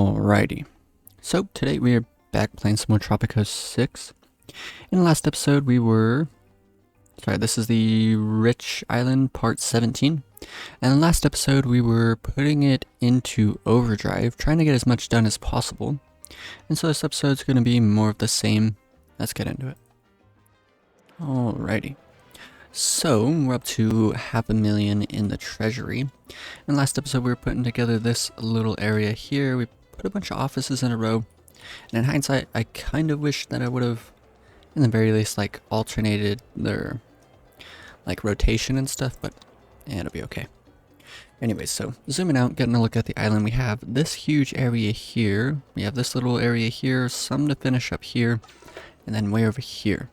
Alrighty, so today we are back playing some more Tropico 6. In the last episode this is the Rich Island part 17. And in the last episode we were putting it into overdrive, trying to get as much done as possible. And so this episode's going to be more of the same. Let's get into it. Alrighty. So, we're up to $500,000 in the treasury. In the last episode we were putting together this little area here. We put a bunch of offices in a row. And in hindsight, I kind of wish that I would have, in the very least, like, alternated their, like, rotation and stuff, but it'll be okay. Anyways, so, zooming out, getting a look at the island, we have this huge area here. We have this little area here, some to finish up here, and then way over here.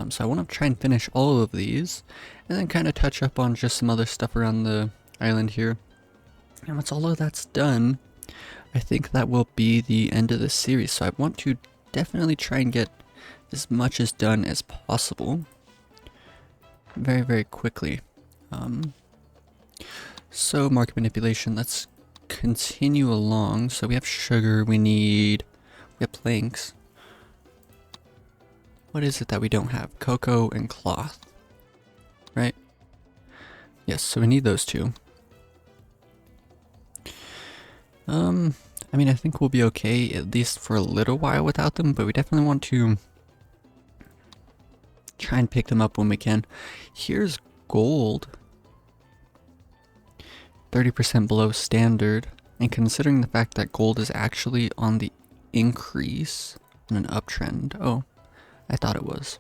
So I want to try and finish all of these, and then kind of touch up on just some other stuff around the island here. And once all of that's done, I think that will be the end of the series. So I want to definitely try and get as much as done as possible very, very quickly. So market manipulation, let's continue along. So we have sugar, we have planks. What is it that we don't have? Cocoa and cloth, right? Yes, so we need those two. I mean, I think we'll be okay, at least for a little while without them, but we definitely want to try and pick them up when we can. Here's gold. 30% below standard, and considering the fact that gold is actually on the increase, on an uptrend. Oh. I thought it was.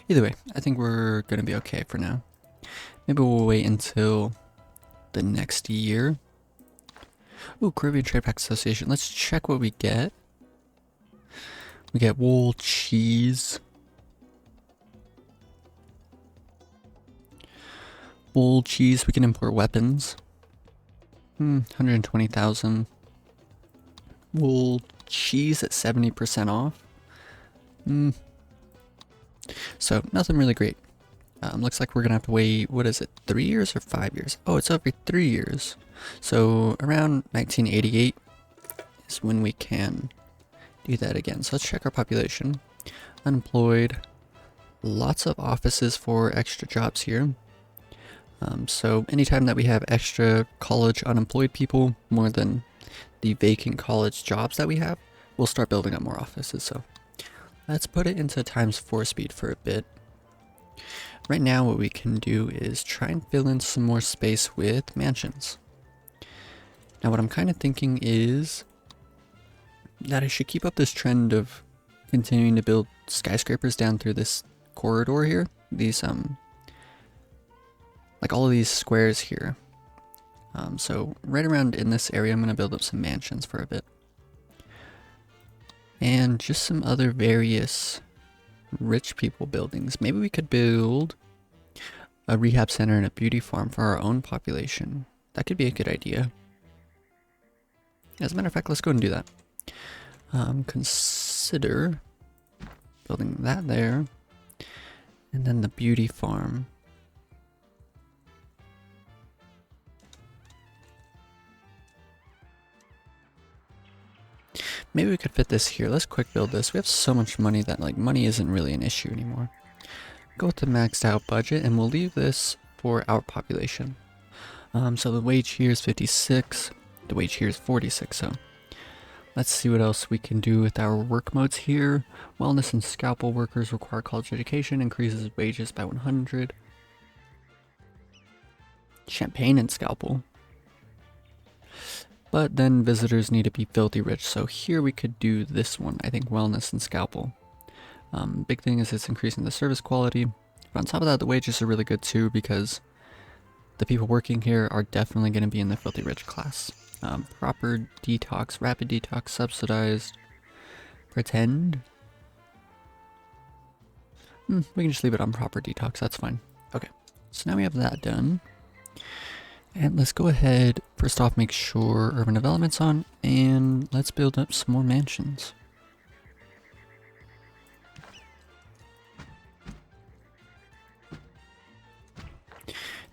Either way, I think we're going to be okay for now. Maybe we'll wait until the next year. Ooh, Caribbean Trade Pact Association. Let's check what we get. We get wool, cheese. Wool, cheese. We can import weapons. 120,000. Wool, cheese at 70% off. So, nothing really great. Looks like we're gonna have to wait, what is it, 3 years or 5 years? Oh, it's over 3 years. So, around 1988 is when we can do that again. So, let's check our population. Unemployed. Lots of offices for extra jobs here. So, anytime that we have extra college unemployed people, more than the vacant college jobs that we have, we'll start building up more offices. So, let's put it into ×4 speed for a bit. Right now what we can do is try and fill in some more space with mansions. Now what I'm kind of thinking is that I should keep up this trend of continuing to build skyscrapers down through this corridor here. These, like all of these squares here. So right around in this area I'm going to build up some mansions for a bit. And just some other various rich people buildings. Maybe we could build a rehab center and a beauty farm for our own population. That could be a good idea. As a matter of fact, let's go and do that. Consider building that there. And then the beauty farm. Maybe we could fit this here. Let's quick build this. We have so much money that like money isn't really an issue anymore. Go with the maxed out budget and we'll leave this for our population. So the wage here is 56. The wage here is 46. So let's see what else we can do with our work modes here. Wellness and scalpel workers require college education. Increases wages by 100. Champagne and scalpel. But then visitors need to be filthy rich, so here we could do this one, I think wellness and scalpel. Big thing is it's increasing the service quality. But on top of that, the wages are really good too because the people working here are definitely going to be in the filthy rich class. Proper detox, rapid detox, subsidized, pretend. We can just leave it on proper detox, that's fine. Okay, so now we have that done. And let's go ahead, first off make sure urban development's on, and let's build up some more mansions.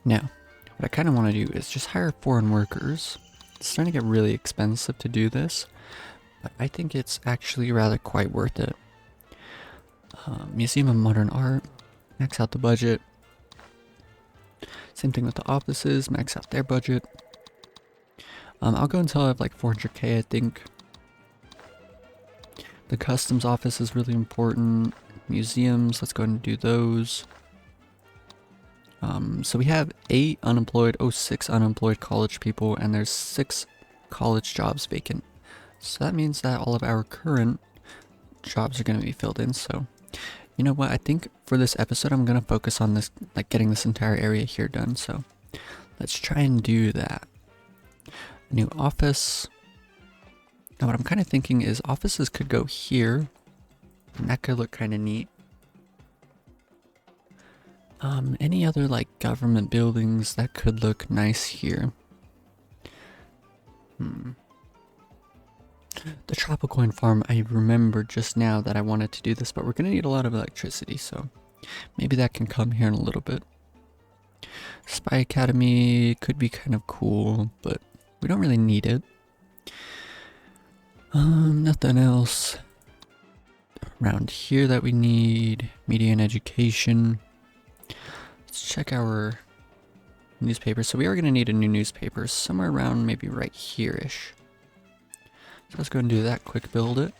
Now, what I kind of want to do is just hire foreign workers It's starting to get really expensive to do this, but I think it's actually rather quite worth it. Museum of Modern Art, max out the budget. Same thing with the offices, max out their budget. I'll go until I have like 400k, I think. The customs office is really important. Museums, let's go ahead and do those. So we have 8 unemployed, 6 unemployed college people, and there's 6 college jobs vacant. So that means that all of our current jobs are going to be filled in. So you know what, I think for this episode I'm going to focus on this, like getting this entire area here done. So let's try and do that. New office. Now what I'm kind of thinking is offices could go here, and that could look kind of neat. Any other like government buildings that could look nice here? The Tropico farm, I remember just now that I wanted to do this, but we're gonna need a lot of electricity, so maybe that can come here in a little bit. Spy Academy could be kind of cool, but we don't really need it. Nothing else around here that we need. Media and education. Let's check our newspaper. So we are going to need a new newspaper somewhere around maybe right here-ish. So let's go and do that, quick build it.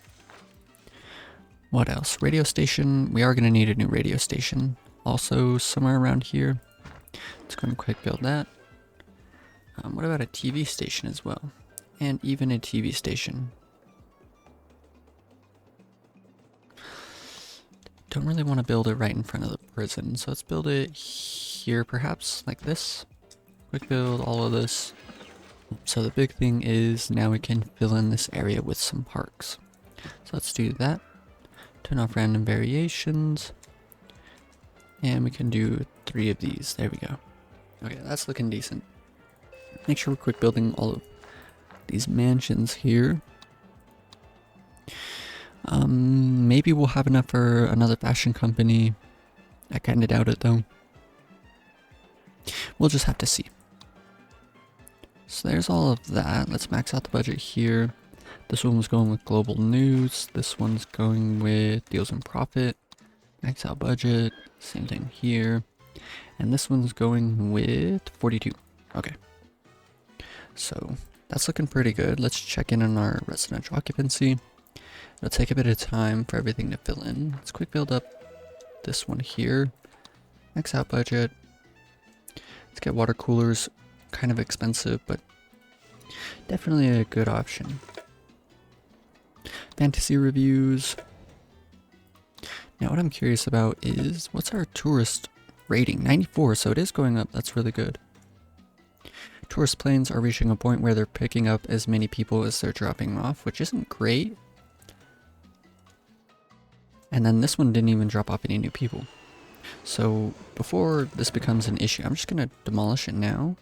What else? Radio station. We are going to need a new radio station. Also somewhere around here. Let's go and quick build that. What about a TV station as well? And even a TV station. Don't really want to build it right in front of the prison, so let's build it here perhaps, like this. Quick build all of this. So the big thing is now we can fill in this area with some parks. So let's do that. Turn off random variations. And we can do 3 of these. There we go. Okay, that's looking decent. Make sure we're quick building all of these mansions here. Maybe we'll have enough for another fashion company. I kind of doubt it though. We'll just have to see. So there's all of that. Let's max out the budget here. This one was going with global news. This one's going with deals and profit. Max out budget. Same thing here. And this one's going with 42. Okay. So that's looking pretty good. Let's check in on our residential occupancy. It'll take a bit of time for everything to fill in. Let's quick build up this one here. Max out budget. Let's get water coolers. Kind of expensive, but definitely a good option. Fantasy reviews. Now what I'm curious about is, what's our tourist rating? 94, so it is going up. That's really good. Tourist planes are reaching a point where they're picking up as many people as they're dropping off, which isn't great. And then this one didn't even drop off any new people. So before this becomes an issue, I'm just going to demolish it now.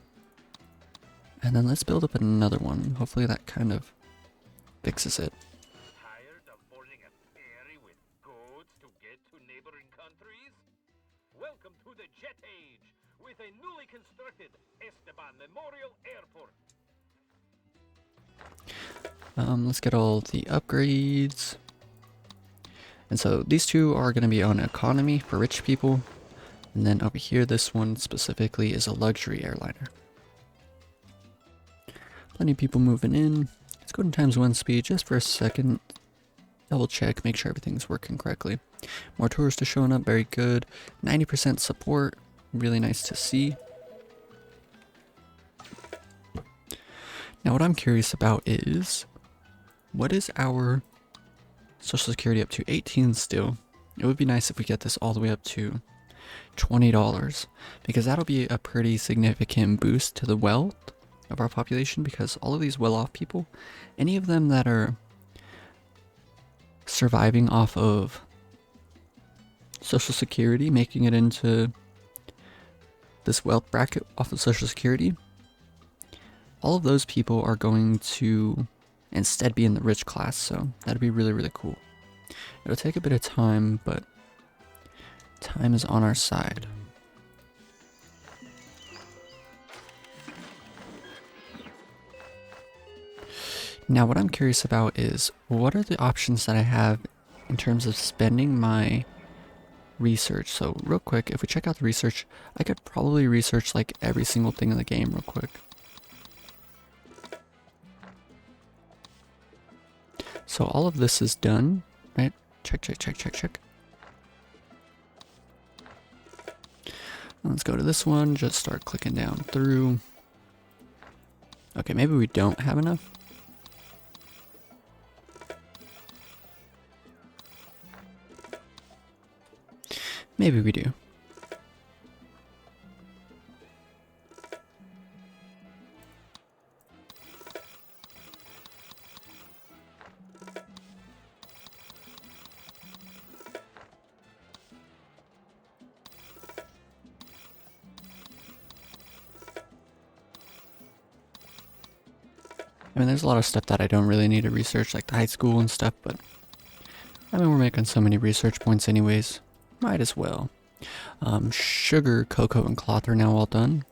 And then let's build up another one. Hopefully that kind of fixes it. Tired of boarding a ferry with goods to get to neighboring countries? Welcome to the jet age with a newly constructed Esteban Memorial Airport. Let's get all the upgrades. And so these two are going to be on economy for rich people. And then over here, this one specifically is a luxury airliner. Plenty of people moving in. Let's go to ×1 speed just for a second. Double check, make sure everything's working correctly. More tourists are showing up, very good. 90% support, really nice to see. Now what I'm curious about is, what is our Social Security up to? 18 still. It would be nice if we get this all the way up to $20, because that'll be a pretty significant boost to the wealth of our population, because all of these well-off people, any of them that are surviving off of Social Security, making it into this wealth bracket off of Social Security, all of those people are going to instead be in the rich class, so that'd be really, really cool. It'll take a bit of time, but time is on our side. Now what I'm curious about is what are the options that I have in terms of spending my research. So real quick, if we check out the research, I could probably research like every single thing in the game real quick. So all of this is done, right? Check, check, check, check, check. Let's go to this one, just start clicking down through. Okay, maybe we don't have enough. Maybe we do. I mean, there's a lot of stuff that I don't really need to research, like the high school and stuff, but I mean, we're making so many research points anyways. Might as well. Sugar, cocoa, and cloth are now all done.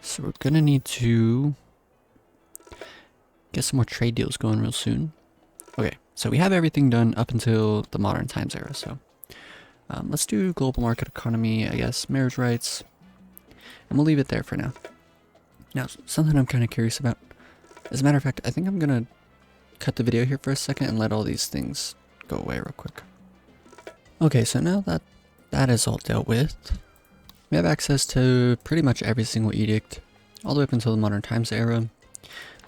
So we're gonna need to get some more trade deals going real soon. Okay, so we have everything done up until the modern times era, so let's do global market economy, I guess, marriage rights, and we'll leave it there for now. Now, something I'm kind of curious about. As a matter of fact, I think I'm gonna cut the video here for a second and let all these things go away real quick. Okay, so now that that is all dealt with, we have access to pretty much every single edict, all the way up until the modern times era.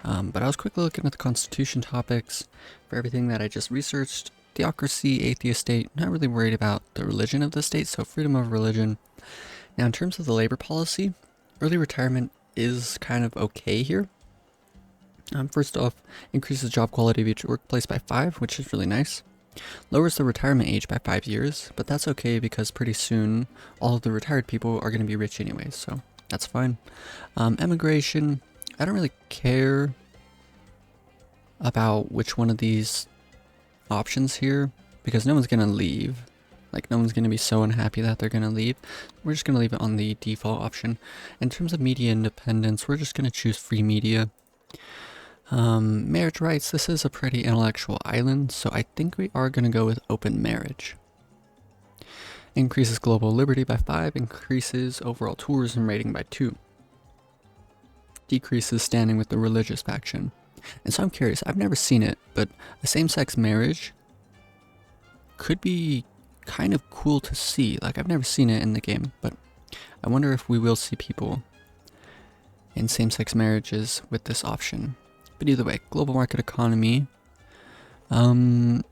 But I was quickly looking at the constitution topics for everything that I just researched. Theocracy, atheist state, not really worried about the religion of the state, so freedom of religion. Now in terms of the labor policy, early retirement is kind of okay here. First off, increases job quality of each workplace by 5, which is really nice. Lowers the retirement age by 5 years, but that's okay because pretty soon all of the retired people are going to be rich anyways, so that's fine. Immigration, I don't really care about which one of these options here because no one's going to leave. Like, no one's going to be so unhappy that they're going to leave. We're just going to leave it on the default option. In terms of media independence, we're just going to choose free media. Marriage rights, this is a pretty intellectual island, so I think we are going to go with open marriage. Increases global liberty by 5, increases overall tourism rating by 2. Decreases standing with the religious faction. And so I'm curious, I've never seen it, but a same-sex marriage could be kind of cool to see. Like, I've never seen it in the game, but I wonder if we will see people in same-sex marriages with this option. But either way, global market economy, like,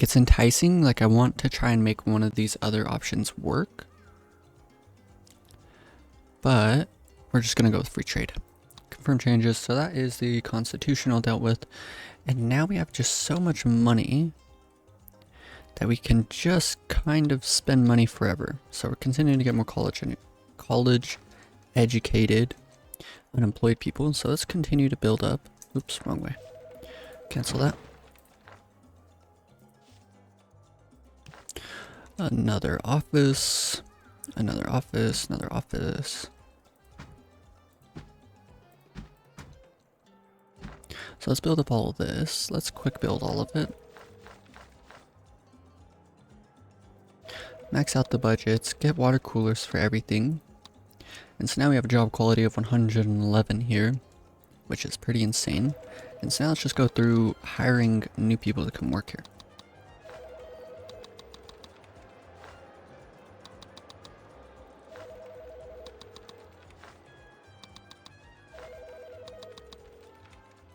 it's enticing. Like, I want to try and make one of these other options work, but we're just gonna go with free trade. Confirm changes. So that is the constitutional dealt with, and now we have just so much money that we can just kind of spend money forever. So we're continuing to get more college educated unemployed people, so let's continue to build up. Oops, wrong way. Cancel that. Another office, another office, another office. So let's build up all of this. Let's quick build all of it. Max out the budgets, get water coolers for everything. And so now we have a job quality of 111 here, which is pretty insane. And so now let's just go through hiring new people to come work here.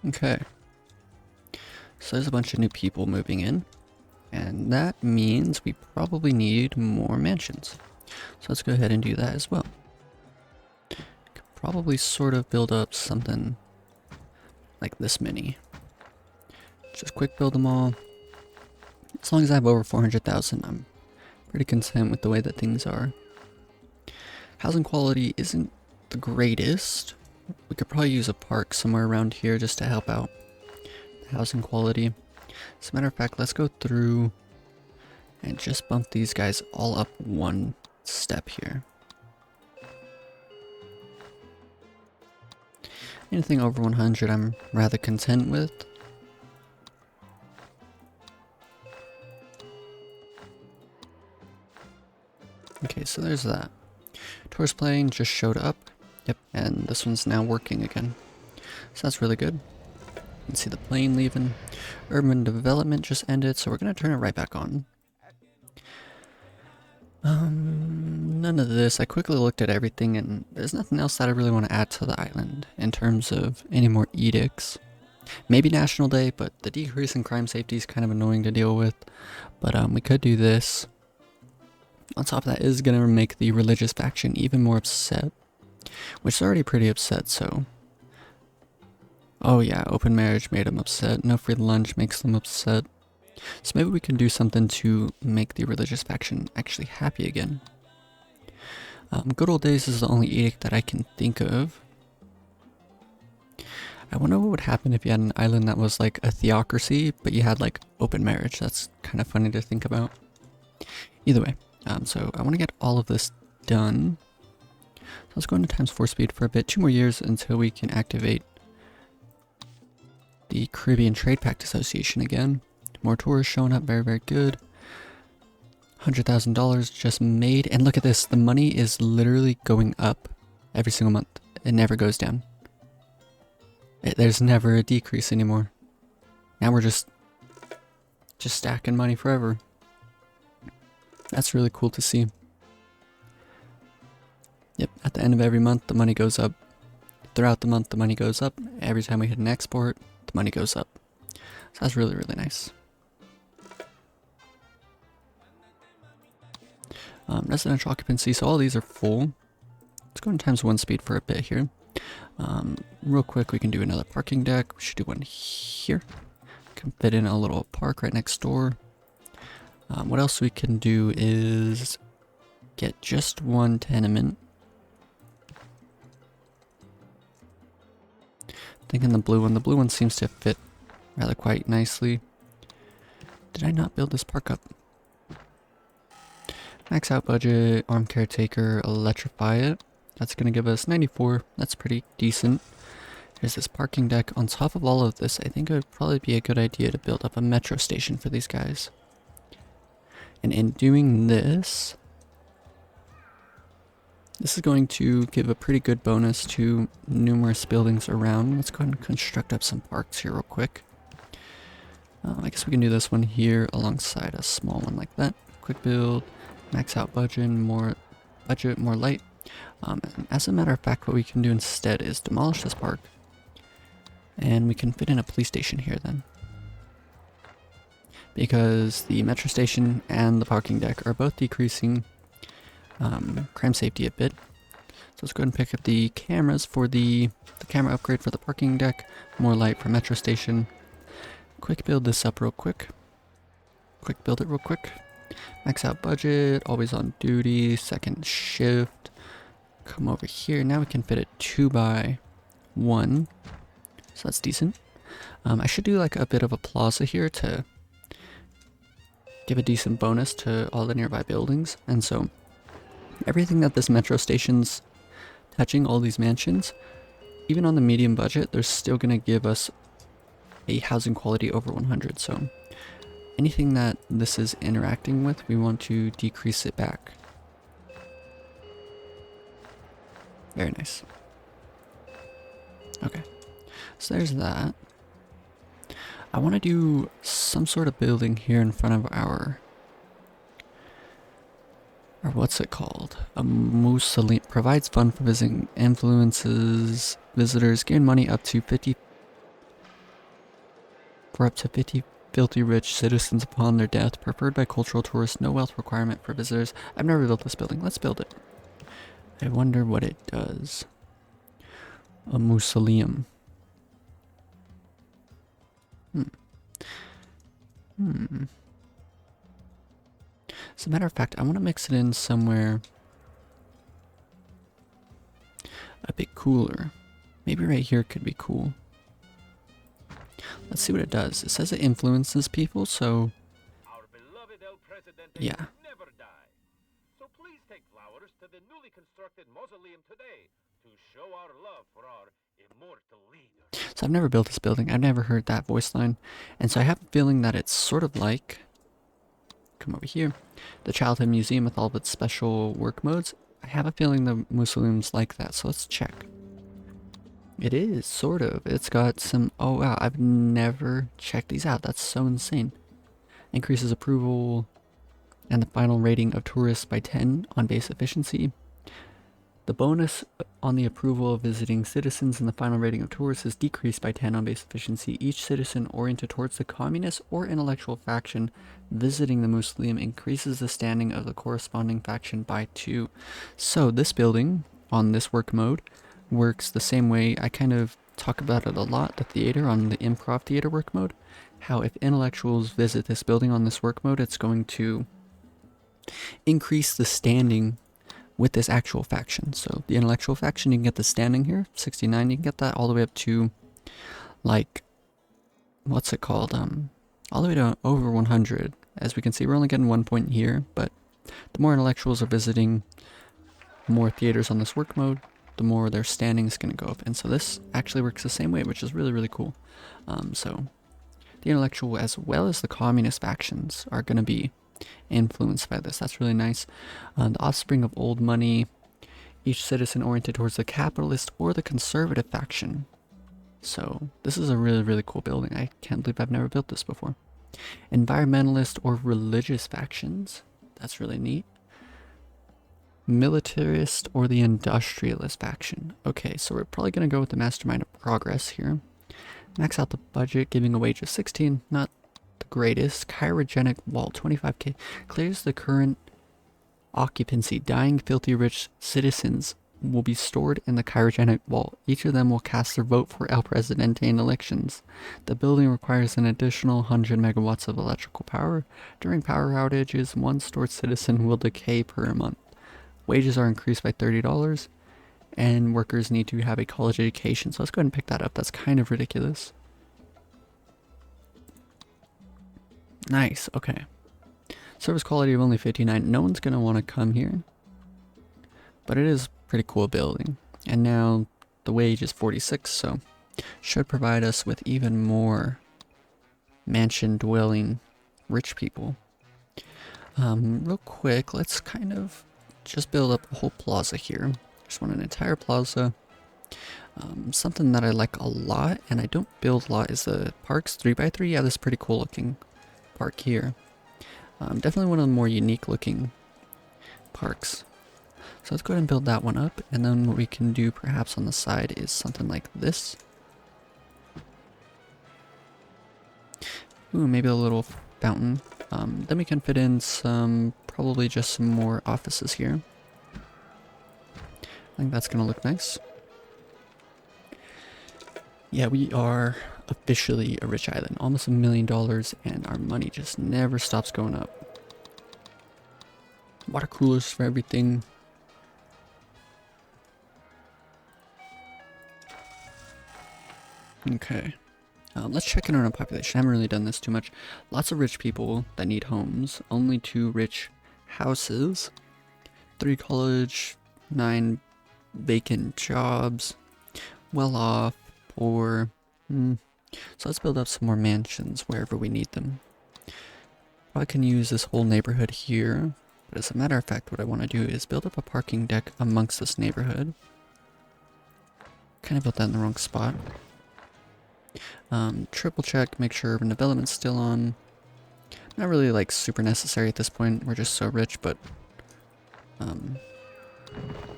Okay. So there's a bunch of new people moving in, and that means we probably need more mansions. So let's go ahead and do that as well. Probably sort of build up something like this many. Just quick build them all. As long as I have over 400,000, I'm pretty content with the way that things are. Housing quality isn't the greatest. We could probably use a park somewhere around here just to help out the housing quality. As a matter of fact, let's go through and just bump these guys all up one step here. Anything over 100 I'm rather content with. Okay, so there's that. Tourist plane just showed up. Yep, and this one's now working again. So that's really good. You can see the plane leaving. Urban development just ended, so we're gonna turn it right back on. None of this. I quickly looked at everything and there's nothing else that I really want to add to the island in terms of any more edicts. Maybe National Day, but the decrease in crime safety is kind of annoying to deal with. But we could do this. On top of that is going to make the religious faction even more upset, which is already pretty upset, so... Oh yeah, open marriage made them upset. No free lunch makes them upset. So maybe we can do something to make the religious faction actually happy again. Good old days is the only edict that I can think of. I wonder what would happen if you had an island that was like a theocracy, but you had like open marriage. That's kind of funny to think about. Either way, so I want to get all of this done. So let's go into times 4 speed for a bit. 2 more years until we can activate the Caribbean Trade Pact Association again. More tourists showing up, very, very good. $100,000 just made, and look at this, the money is literally going up every single month. It never goes down. There's never a decrease anymore. Now we're just stacking money forever. That's really cool to see. Yep, at the end of every month, the money goes up. Throughout the month, the money goes up. Every time we hit an export, the money goes up. So that's really, really nice. Residential occupancy, so all these are full. Let's go in times 1 speed for a bit here. Real quick, we can do another parking deck. We should do one here. Can fit in a little park right next door. What else we can do is get just one tenement. Thinking the blue one. The blue one seems to fit rather quite nicely. Did I not build this park up? Max out budget, arm caretaker, electrify it. That's going to give us 94. That's pretty decent. There's this parking deck. On top of all of this, I think it would probably be a good idea to build up a metro station for these guys. And in doing this, this is going to give a pretty good bonus to numerous buildings around. Let's go ahead and construct up some parks here real quick. I guess we can do this one here alongside a small one like that. Quick build, max out budget, more light. And as a matter of fact, what we can do instead is demolish this park. And we can fit in a police station here then. Because the metro station and the parking deck are both decreasing crime safety a bit. So let's go ahead and pick up the cameras for the camera upgrade for the parking deck. More light for metro station. Quick build this up real quick. Quick build it real quick. Max out budget, always on duty, second shift. Come over here. Now we can fit a 2x1. So that's decent. I should do like a bit of a plaza here to give a decent bonus to all the nearby buildings. And so everything that this metro station's touching, all these mansions, even on the medium budget, they're still going to give us a housing quality over 100. So anything that this is interacting with, we want to decrease it back. Very nice. Okay, so there's that. I want to do some sort of building here in front of our what's it called? A mausoleum. Provides fun for visiting, influences visitors, gain money up to 50 filthy rich citizens upon their death, preferred by cultural tourists, no wealth requirement for visitors. I've never built this building. Let's build it. I wonder what it does. A mausoleum. As a matter of fact, I want to mix it in somewhere a bit cooler. Maybe right here could be cool. Let's see what it does. It says it influences people, so Our beloved El Presidente yeah. will never die. So please take flowers to the newly constructed mausoleum today to show our love for our immortal leader. So I've never built this building. I've never heard that voice line. And so I have a feeling that it's sort of like, come over here, the Childhood Museum with all of its special work modes. I have a feeling the Muslim's like that, so let's check. It is, sort of. It's got some, oh wow, I've never checked these out. That's so insane. Increases approval and the final rating of tourists by 10 on base efficiency. The bonus on the approval of visiting citizens and the final rating of tourists is decreased by 10 on base efficiency. Each citizen oriented towards the communist or intellectual faction visiting the Muslim increases the standing of the corresponding faction by 2. So this building on this work mode works the same way. I kind of talk about it a lot, the theater on the improv theater work mode. How if intellectuals visit this building on this work mode, it's going to increase the standing with this actual faction. So the intellectual faction, you can get the standing here, 69, you can get that all the way up to, like, what's it called, all the way to over 100. As we can see, we're only getting 1 point here, but the more intellectuals are visiting more theaters on this work mode, the more their standing is going to go up. And so this actually works the same way, which is really, really cool. So the intellectual as well as the communist factions are going to be influenced by this. That's really nice. The offspring of old money, each citizen oriented towards the capitalist or the conservative faction. So this is a really, really cool building. I can't believe I've never built this before. Environmentalist or religious factions. That's really neat. Militarist or the industrialist faction. Okay, so we're probably going to go with the mastermind of progress here. Max out the budget, giving a wage of 16, not the greatest. Chirogenic wall, 25k. Clears the current occupancy. Dying, filthy rich citizens will be stored in the cryogenic vault. Each of them will cast their vote for El Presidente in elections. The building requires an additional 100 megawatts of electrical power. During power outages, one stored citizen will decay per month. Wages are increased by $30, and workers need to have a college education. So let's go ahead and pick that up. That's kind of ridiculous. Nice, okay. Service quality of only 59. No one's going to want to come here. But it is a pretty cool building. And now the wage is 46, so should provide us with even more mansion dwelling rich people. Real quick, let's kind of just build up a whole plaza here. Just want an entire plaza. Something that I like a lot, and I don't build a lot, is the parks 3x3. Yeah, this is pretty cool looking park here. Definitely one of the more unique looking parks. So let's go ahead and build that one up, and then what we can do perhaps on the side is something like this. Ooh, maybe a little fountain. Then we can fit in some, probably just some more offices here. I think that's gonna look nice. Yeah, we are officially a rich island, almost $1 million, and our money just never stops going up. Water coolers for everything. Okay, let's check in on our population. I haven't really done this too much. Lots of rich people that need homes. Only 2 rich houses. 3 college, 9 vacant jobs. Well off, poor. So let's build up some more mansions wherever we need them. I can use this whole neighborhood here. But as a matter of fact, what I want to do is build up a parking deck amongst this neighborhood. Kind of built that in the wrong spot. Triple check, make sure urban development's still on. Not really like super necessary at this point. We're just so rich, but I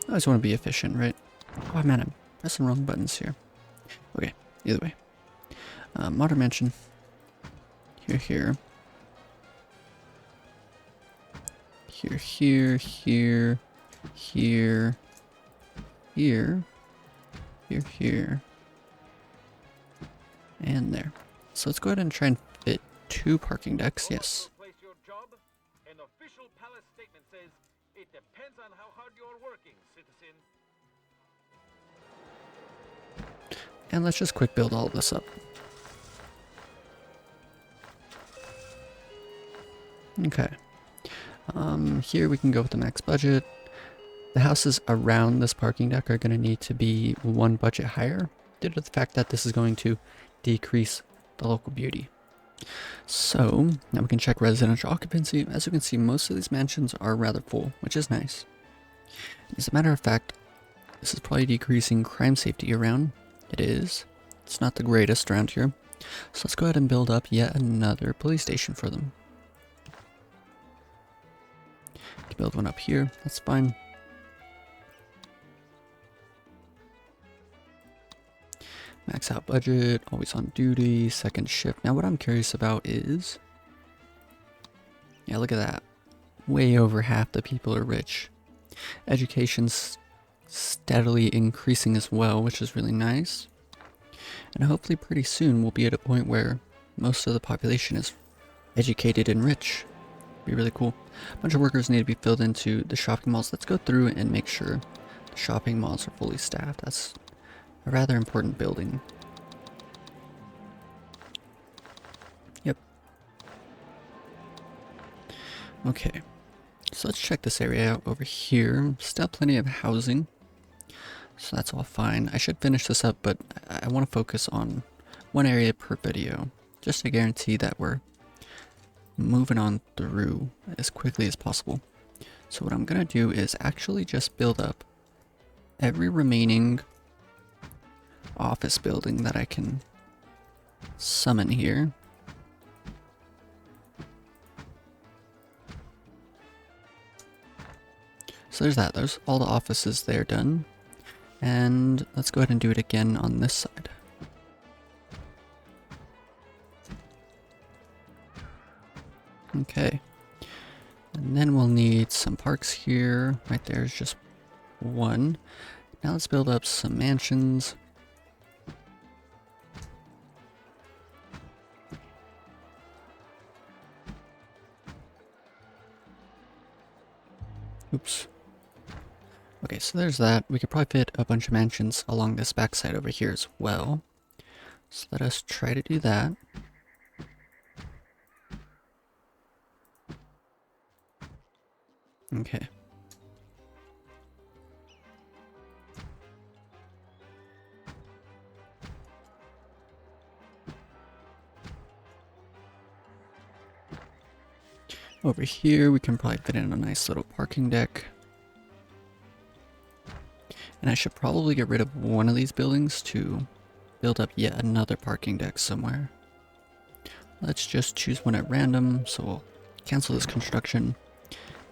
always want to be efficient, right? Oh man, I'm pressing wrong buttons here. Okay, either way. Modern mansion. Here, here. Here, here, here, here, here, here, here, and there. So let's go ahead and try and fit 2 parking decks, yes. Place your job. An official palace statement says it depends on how hard you're working, citizen. And let's just quick build all of this up. Okay. Here we can go with the max budget. The houses around this parking deck are going to need to be one budget higher due to the fact that this is going to decrease the local beauty. So now we can check residential occupancy. As you can see, most of these mansions are rather full, which is nice. As a matter of fact, this is probably decreasing crime safety around. It is. It's not the greatest around here. So let's go ahead and build up yet another police station for them. Can build one up here, that's fine. Max out budget, always on duty, second shift. Now what I'm curious about is, yeah, look at that. Way over half the people are rich. Education's steadily increasing as well, which is really nice. And hopefully pretty soon we'll be at a point where most of the population is educated and rich. Be really cool. A bunch of workers need to be filled into the shopping malls. Let's go through and make sure the shopping malls are fully staffed. That's a rather important building. Yep. Okay. So let's check this area out over here. Still plenty of housing. So that's all fine. I should finish this up, but I want to focus on one area per video, just to guarantee that we're moving on through as quickly as possible. So what I'm going to do is actually just build up every remaining office building that I can summon here. So there's that. There's all the offices there done. And let's go ahead and do it again on this side. Okay. And then we'll need some parks here. Right there's just one. Now let's build up some mansions. Oops. Okay, so there's that. We could probably fit a bunch of mansions along this backside over here as well. So let us try to do that. Okay. Over here, we can probably fit in a nice little parking deck. And I should probably get rid of one of these buildings to build up yet another parking deck somewhere. Let's just choose one at random, so we'll cancel this construction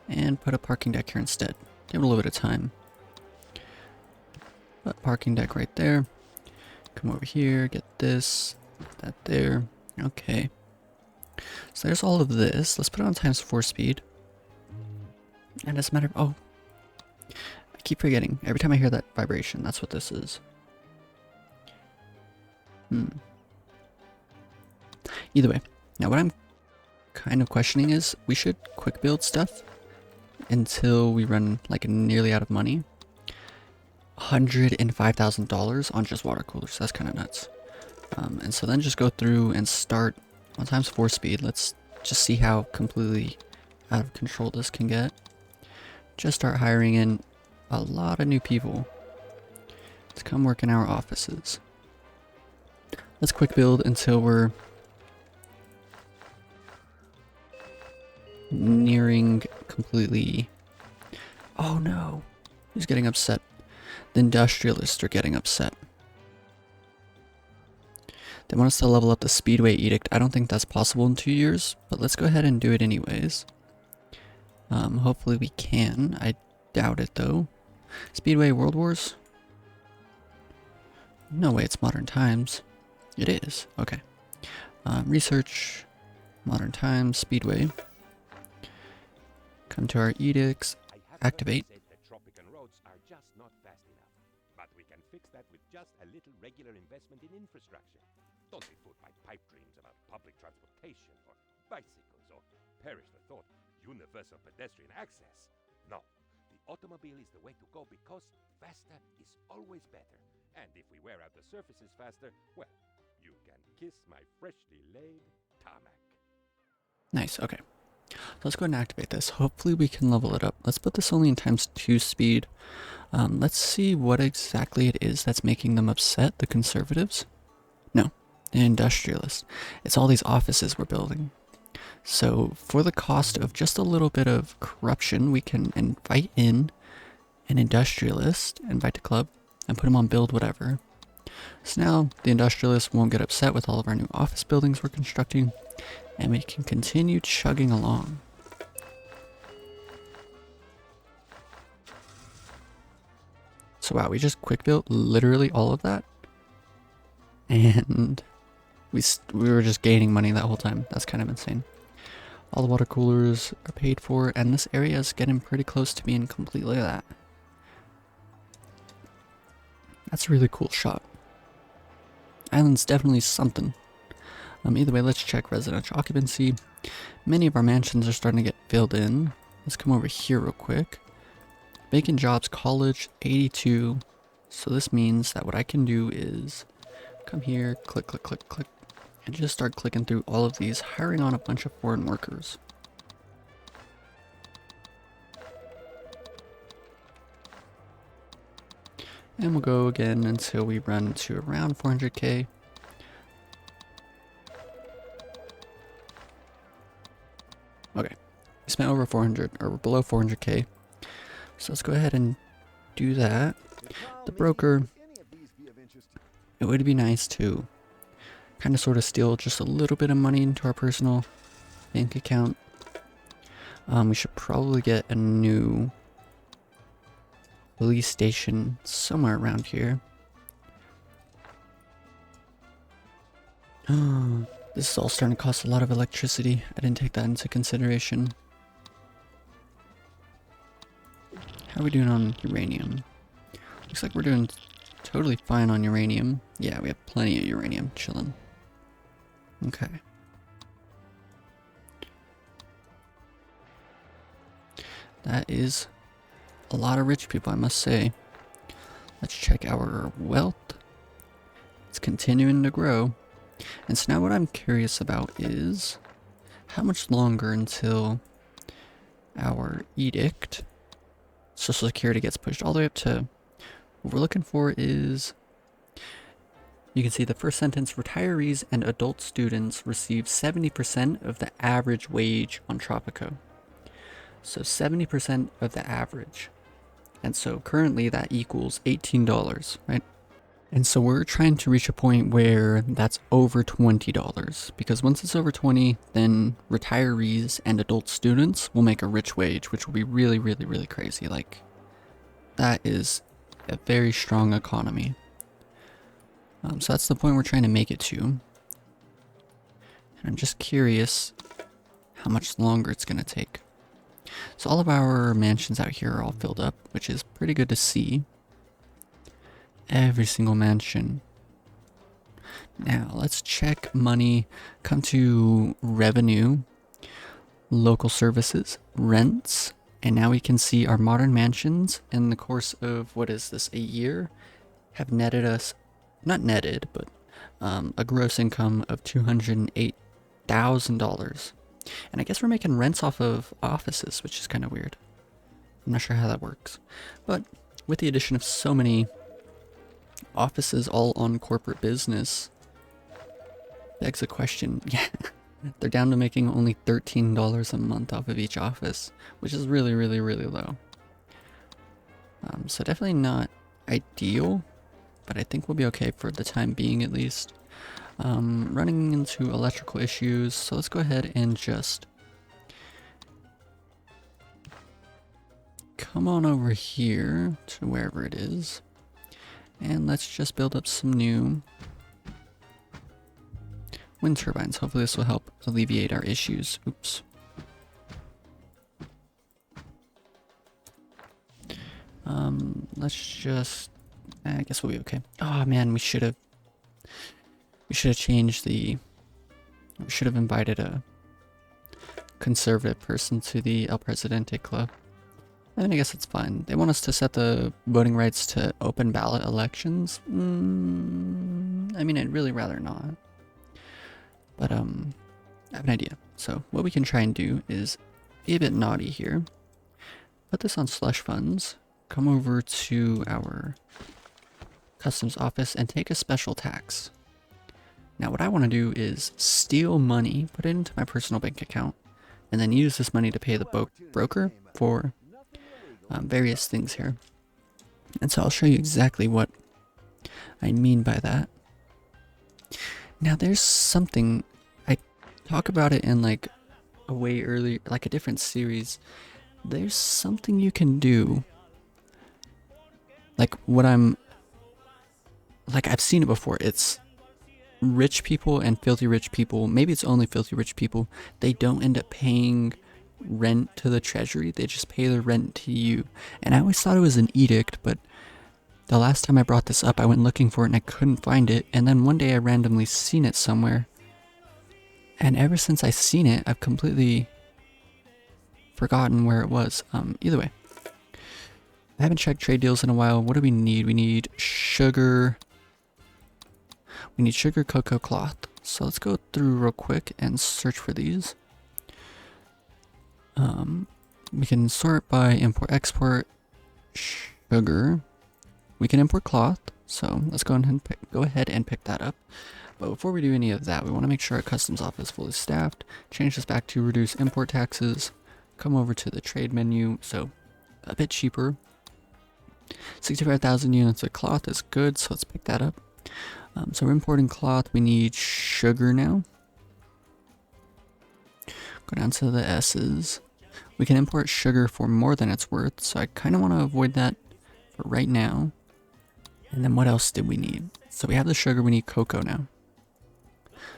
and put a parking deck here instead. Give it a little bit of time. But parking deck right there. Come over here, get this, put that there. Okay. So there's all of this. Let's put it on ×4 speed. And as a matter of, oh, I keep forgetting. Every time I hear that vibration, that's what this is. Either way, now what I'm kind of questioning is we should quick build stuff until we run like nearly out of money. $105,000 on just water coolers. That's kind of nuts. And so then just go through and start on ×4 speed. Let's just see how completely out of control this can get. Just start hiring in a lot of new people to come work in our offices. Let's quick build until we're nearing completely. Oh no, who's getting upset? The industrialists are getting upset. They want us to level up the Speedway Edict. I don't think that's possible in 2 years, but let's go ahead and do it anyways. Hopefully we can. I doubt it though. Speedway World Wars? No way, it's modern times. It is. Okay. Research, modern times, Speedway. Come to our edicts. Activate. The Tropican roads are just not fast enough. But we can fix that with just a little regular investment in infrastructure. Don't be fooled by pipe dreams about public transportation or bicycles or, perish the thought, universal pedestrian access. No, the automobile is the way to go because faster is always better. And if we wear out the surfaces faster, well, you can kiss my freshly laid tarmac. Nice, okay. So let's go ahead and activate this. Hopefully we can level it up. Let's put this only in ×2 speed. Let's see what exactly it is that's making them upset, the conservatives. No, the industrialists. It's all these offices we're building. So for the cost of just a little bit of corruption, we can invite in an industrialist, invite to club, and put him on build whatever. So now the industrialists won't get upset with all of our new office buildings we're constructing, and we can continue chugging along. So wow, we just quick built literally all of that, and we were just gaining money that whole time. That's kind of insane. All the water coolers are paid for, and this area is getting pretty close to being completely that. That's a really cool shot. Island's definitely something. Either way, let's check residential occupancy. Many of our mansions are starting to get filled in. Let's come over here real quick. Vacant jobs, college, 82. So this means that what I can do is come here, click, click, click, click, and just start clicking through all of these, hiring on a bunch of foreign workers. And we'll go again until we run to around 400k. Okay, we spent over 400, or below 400k. So let's go ahead and do that. The broker, it would be nice to kind of sort of steal just a little bit of money into our personal bank account. We should probably get a new police station somewhere around here. This is all starting to cost a lot of electricity. I didn't take that into consideration. How are we doing on uranium? Looks like we're doing totally fine on uranium. Yeah, we have plenty of uranium chilling. Okay. That is a lot of rich people, I must say. Let's check our wealth. It's continuing to grow. And so now what I'm curious about is how much longer until our edict, Social Security, gets pushed all the way up to what we're looking for is, you can see the first sentence, retirees and adult students receive 70% of the average wage on Tropico. So 70% of the average. And so currently that equals $18, right? And so we're trying to reach a point where that's over $20, because once it's over 20, then retirees and adult students will make a rich wage, which will be really, really, really crazy. Like, that is a very strong economy. So that's the point we're trying to make it to. And I'm just curious how much longer it's going to take. So all of our mansions out here are all filled up, which is pretty good to see. Every single mansion. Now let's check money. Come to revenue, local services, rents, and now we can see our modern mansions in the course of, what is this, a year, have netted us, not netted, but a gross income of $208,000. And I guess we're making rents off of offices, which is kind of weird. I'm not sure how that works. But with the addition of so many offices all on corporate business, begs the question. Yeah, they're down to making only $13 a month off of each office, which is really, really, really low. So definitely not ideal, but I think we'll be okay for the time being at least. Running into electrical issues, so let's go ahead and just come on over here to wherever it is. And let's just build up some new wind turbines. Hopefully this will help alleviate our issues. Oops. Let's just, I guess we'll be okay. Oh man, we should have changed we should have invited a conservative person to the El Presidente Club. I mean, I guess it's fine. They want us to set the voting rights to open ballot elections. I mean, I'd really rather not. But, I have an idea. So what we can try and do is be a bit naughty here. Put this on slush funds. Come over to our customs office and take a special tax. Now what I want to do is steal money, put it into my personal bank account, and then use this money to pay the broker for various things here. And so I'll show you exactly what I mean by that. Now there's something, I talk about it in like a way earlier, like a different series. There's something you can do. Like I've seen it before. It's rich people and filthy rich people. Maybe it's only filthy rich people. They don't end up paying rent to the treasury. They just pay the rent to you. And I always thought it was an edict, but the last time I brought this up, I went looking for it and I couldn't find it. And then one day I randomly seen it somewhere. And ever since I seen it, I've completely forgotten where it was. Either way, I haven't checked trade deals in a while. What do we need? We need sugar. We need sugar, cocoa, cloth. So let's go through real quick and search for these. We can sort by import, export, sugar. We can import cloth. So let's go ahead and pick that up. But before we do any of that, we want to make sure our customs office is fully staffed. Change this back to reduce import taxes. Come over to the trade menu. So a bit cheaper. 65,000 units of cloth is good. So let's pick that up. So we're importing cloth. We need sugar now. Go down to the S's. We can import sugar for more than it's worth. So I kind of want to avoid that for right now. And then what else did we need? So we have the sugar. We need cocoa now.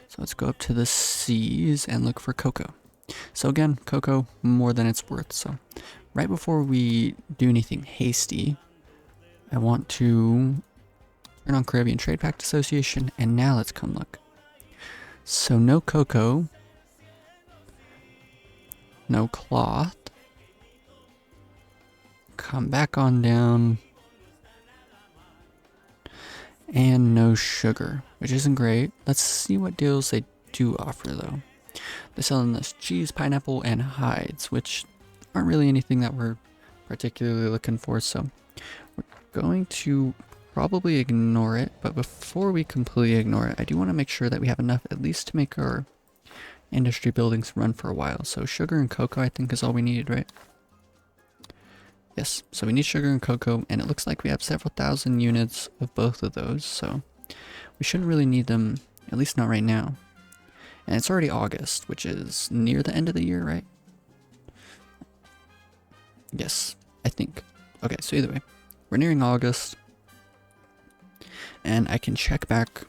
So let's go up to the C's and look for cocoa. So again, cocoa more than it's worth. So right before we do anything hasty, I want to turn on Caribbean Trade Pact Association, and now let's come look. So no cocoa, no cloth. Come back on down. And no sugar, which isn't great. Let's see what deals they do offer though. They're selling us cheese, pineapple, and hides, which aren't really anything that we're particularly looking for, so we're going to probably ignore it. But before we completely ignore it, I do want to make sure that we have enough at least to make our industry buildings run for a while. So sugar and cocoa I think is all we need, right? Yes, so we need sugar and cocoa, and it looks like we have several thousand units of both of those, so we shouldn't really need them, at least not right now. And it's already August, which is near the end of the year, right? Yes, I think. Okay, so either way, we're nearing August, and I can check back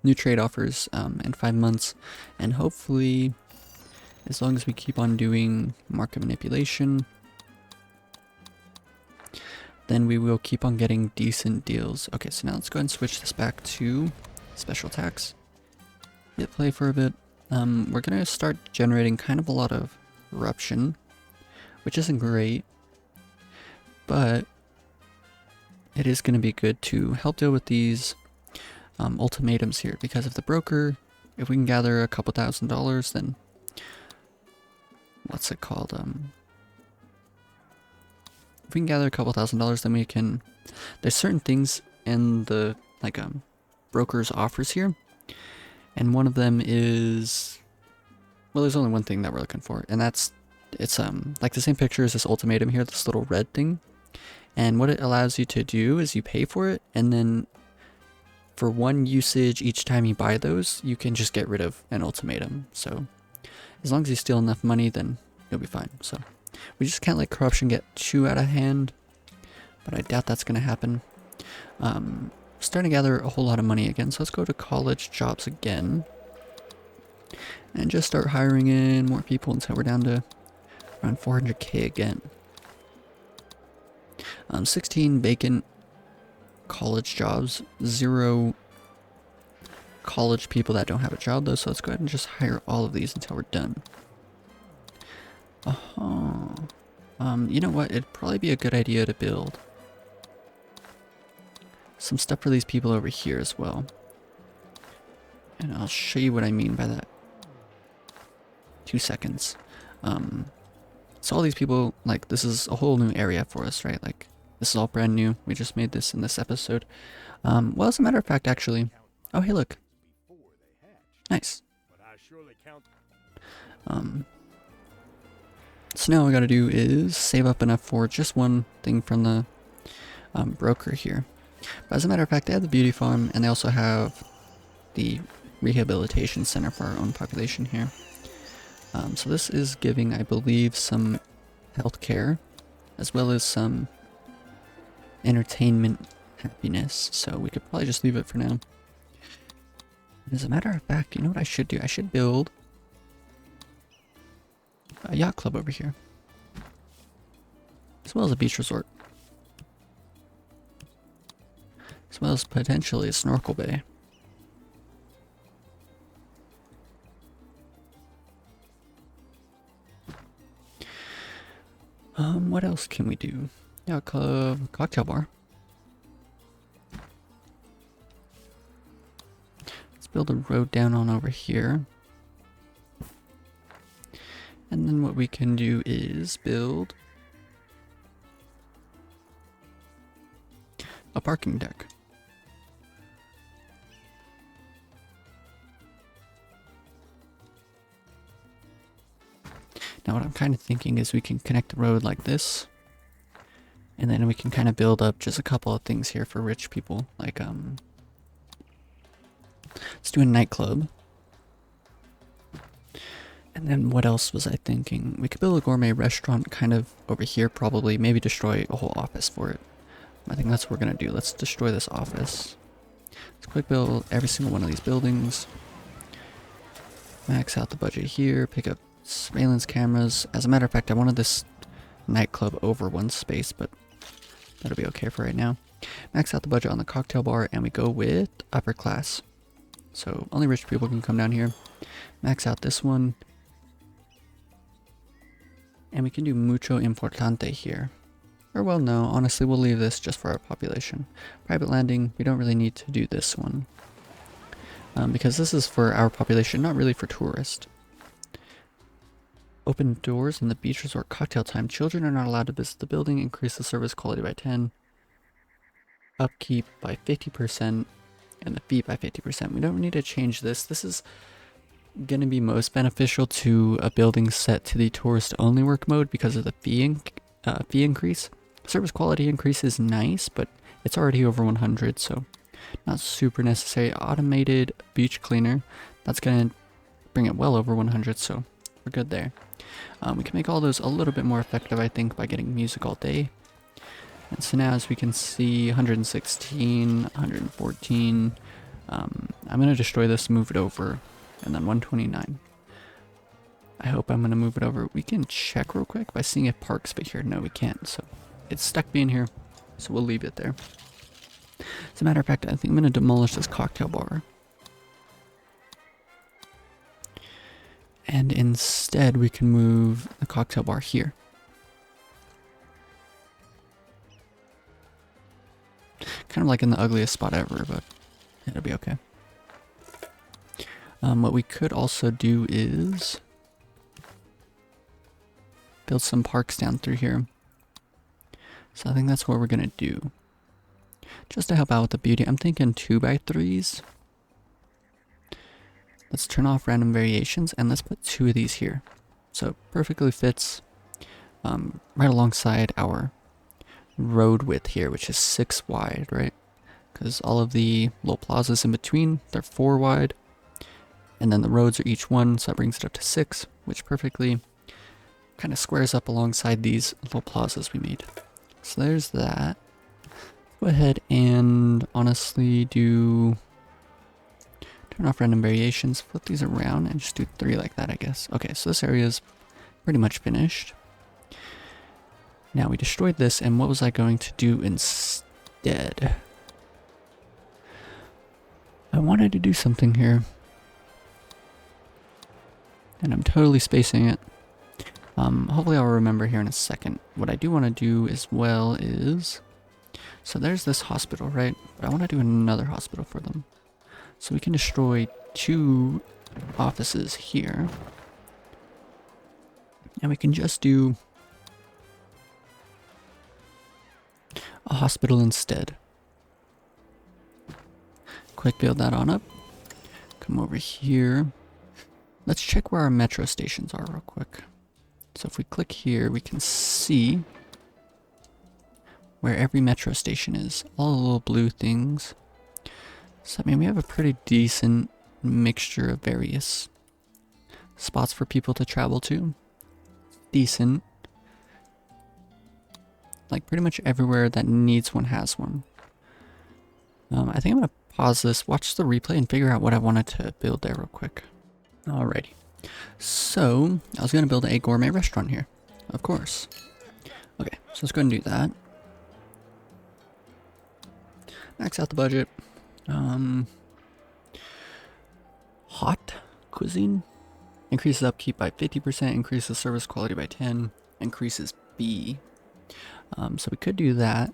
new trade offers in 5 months, and hopefully, as long as we keep on doing market manipulation, then we will keep on getting decent deals. Okay, so now let's go ahead and switch this back to special tax. Hit play for a bit. We're gonna start generating kind of a lot of corruption, which isn't great, but it is gonna be good to help deal with these ultimatums here, because if we can gather a couple $1,000s, then what's it called? If we can gather a couple $1,000s, then we can, there's certain things in the broker's offers here, and one of them is, well, there's only one thing that we're looking for, and it's like the same picture as this ultimatum here, this little red thing. And what it allows you to do is you pay for it, and then for one usage each time you buy those, you can just get rid of an ultimatum. So as long as you steal enough money, then you'll be fine. So we just can't let corruption get too out of hand, but I doubt that's going to happen. Starting to gather a whole lot of money again, so let's go to college jobs again and just start hiring in more people until we're down to around 400k again. 16 vacant college jobs, 0 college people that don't have a job though, so let's go ahead and just hire all of these until we're done. You know what, it'd probably be a good idea to build some stuff for these people over here as well. And I'll show you what I mean by that. 2 seconds. So all these people, like, this is a whole new area for us, right? Like, this is all brand new. We just made this in this episode. Well, as a matter of fact, actually, oh, hey, look. Nice. So now all we gotta do is save up enough for just one thing from the broker here. But as a matter of fact, they have the beauty farm, and they also have the rehabilitation center for our own population here. So this is giving, I believe, some healthcare, as well as some entertainment happiness. So we could probably just leave it for now. As a matter of fact, you know what I should do? I should build a yacht club over here, as well as a beach resort, as well as potentially a snorkel bay. What else can we do? Yacht club, cocktail bar. Let's build a road down on over here. And then what we can do is build a parking deck. Now what I'm kind of thinking is we can connect the road like this, and then we can kind of build up just a couple of things here for rich people, like let's do a nightclub. And then what else was I thinking? We could build a gourmet restaurant kind of over here, probably, maybe destroy a whole office for it. I think that's what we're gonna do. Let's destroy this office. Let's quick build every single one of these buildings. Max out the budget here, pick up surveillance cameras. As a matter of fact, I wanted this nightclub over one space, but that'll be okay for right now. Max out the budget on the cocktail bar, and we go with upper class. So only rich people can come down here. Max out this one. And we can do mucho importante here. Or well, no, honestly, we'll leave this just for our population. Private landing, we don't really need to do this one. Because this is for our population, not really for tourists. Open doors in the beach resort cocktail time. Children are not allowed to visit the building. Increase the service quality by 10. Upkeep by 50%. And the fee by 50%. We don't need to change this. This is going to be most beneficial to a building set to the tourist only work mode because of the fee increase. Service quality increase is nice, but it's already over 100, so not super necessary. Automated beach cleaner, that's going to bring it well over 100, so we're good there. We can make all those a little bit more effective, I think, by getting music all day. And so now, as we can see, 116, 114. I'm going to destroy this, move it over, and then 129. I hope I'm going to move it over. We can check real quick by seeing if parks fit here. No, we can't, so it's stuck being here, so we'll leave it there. As a matter of fact, I think I'm going to demolish this cocktail bar. And instead, we can move the cocktail bar here. Kind of like in the ugliest spot ever, but it'll be okay. What we could also do is build some parks down through here. So I think that's what we're going to do. Just to help out with the beauty, I'm thinking 2x3s. Let's turn off random variations and let's put 2 of these here. So it perfectly fits right alongside our road width here, which is 6 wide, right? Because all of the little plazas in between, they're 4 wide. And then the roads are each 1, so that brings it up to 6, which perfectly kind of squares up alongside these little plazas we made. So there's that. Go ahead and honestly do... turn off random variations, flip these around, and just do 3 like that, I guess. Okay, so this area is pretty much finished. Now we destroyed this, and what was I going to do instead? I wanted to do something here. And I'm totally spacing it. Hopefully I'll remember here in a second. What I do want to do as well is... so there's this hospital, right? But I want to do another hospital for them. So we can destroy 2 offices here. And we can just do a hospital instead. Quick build that on up. Come over here. Let's check where our metro stations are real quick. So if we click here, we can see where every metro station is. All the little blue things. So I mean, we have a pretty decent mixture of various spots for people to travel to. Decent. Like pretty much everywhere that needs one has one. I think I'm gonna pause this, watch the replay, and figure out what I wanted to build there real quick. Alrighty. So, I was gonna build a gourmet restaurant here. Of course. Okay, so let's go ahead and do that. Max out the budget. Hot cuisine. Increases upkeep by 50%, increases service quality by 10, increases B. So we could do that.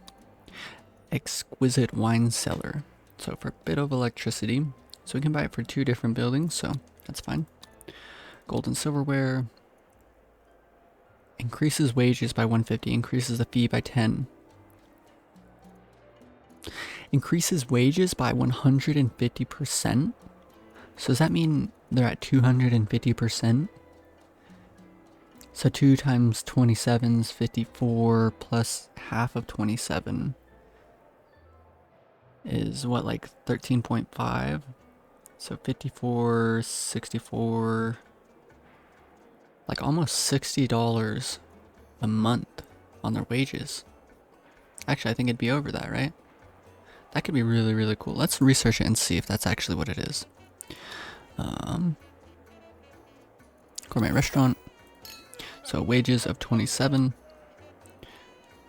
Exquisite wine cellar. So for a bit of electricity. So we can buy it for 2 different buildings, so that's fine. Gold and silverware. Increases wages by 150, increases the fee by 10. Increases wages by 150%. So does that mean they're at 250%? So 2 times 27 is 54 plus half of 27 is what, like 13.5? So 54, 64, like almost $60 a month on their wages. Actually, I think it'd be over that, right? That could be really, really cool. Let's research it and see if that's actually what it is. Gourmet restaurant. So wages of 27.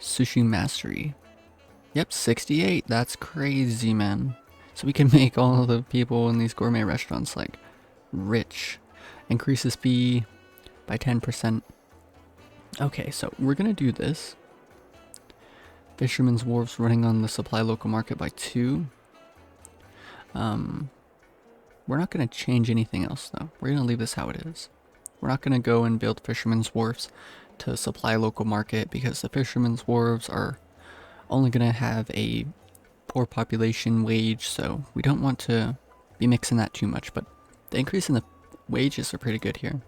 Sushi mastery. Yep, 68. That's crazy, man. So we can make all of the people in these gourmet restaurants like rich. Increases fee by 10%. Okay, so we're gonna do this. Fisherman's Wharves running on the supply local market by 2. We're not gonna change anything else though. We're gonna leave this how it is. We're not gonna go and build Fisherman's Wharves to supply local market because the Fisherman's Wharves are only gonna have a poor population wage, so we don't want to be mixing that too much, but the increase in the wages are pretty good here.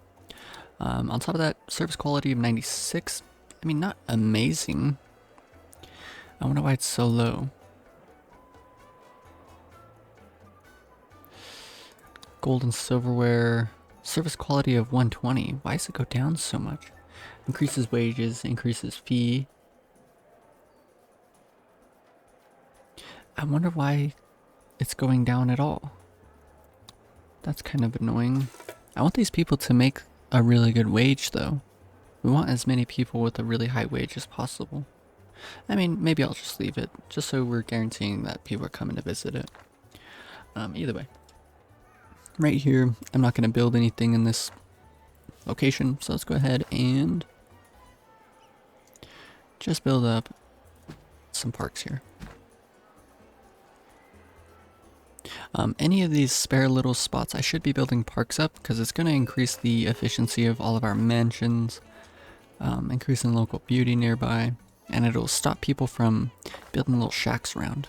On top of that, service quality of 96. I mean, not amazing. I wonder why it's so low. Gold and silverware. Service quality of 120. Why does it go down so much? Increases wages, increases fee. I wonder why it's going down at all. That's kind of annoying. I want these people to make a really good wage though. We want as many people with a really high wage as possible. I mean, maybe I'll just leave it, just so we're guaranteeing that people are coming to visit it. Either way. Right here, I'm not going to build anything in this location, so let's go ahead and just build up some parks here. Any of these spare little spots, I should be building parks up because it's going to increase the efficiency of all of our mansions, increasing local beauty nearby, and it'll stop people from building little shacks around.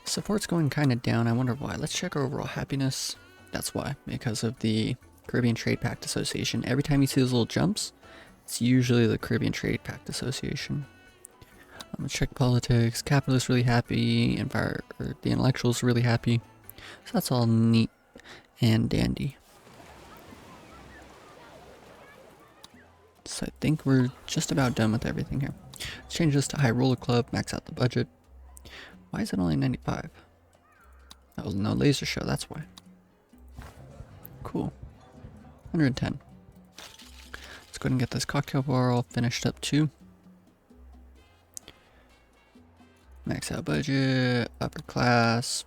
Support's going kind of down. I wonder why. Let's check our overall happiness. That's why, because of the Caribbean Trade Pact Association. Every time you see those little jumps, it's usually the Caribbean Trade Pact Association. Let's check politics. Capitalists really happy. The intellectuals really happy. So that's all neat and dandy. So I think we're just about done with everything here. Let's change this to High Roller Club. Max out the budget. Why is it only 95? That was no laser show, that's why. Cool. 110. Let's go ahead and get this cocktail bar all finished up too. Max out budget, upper class.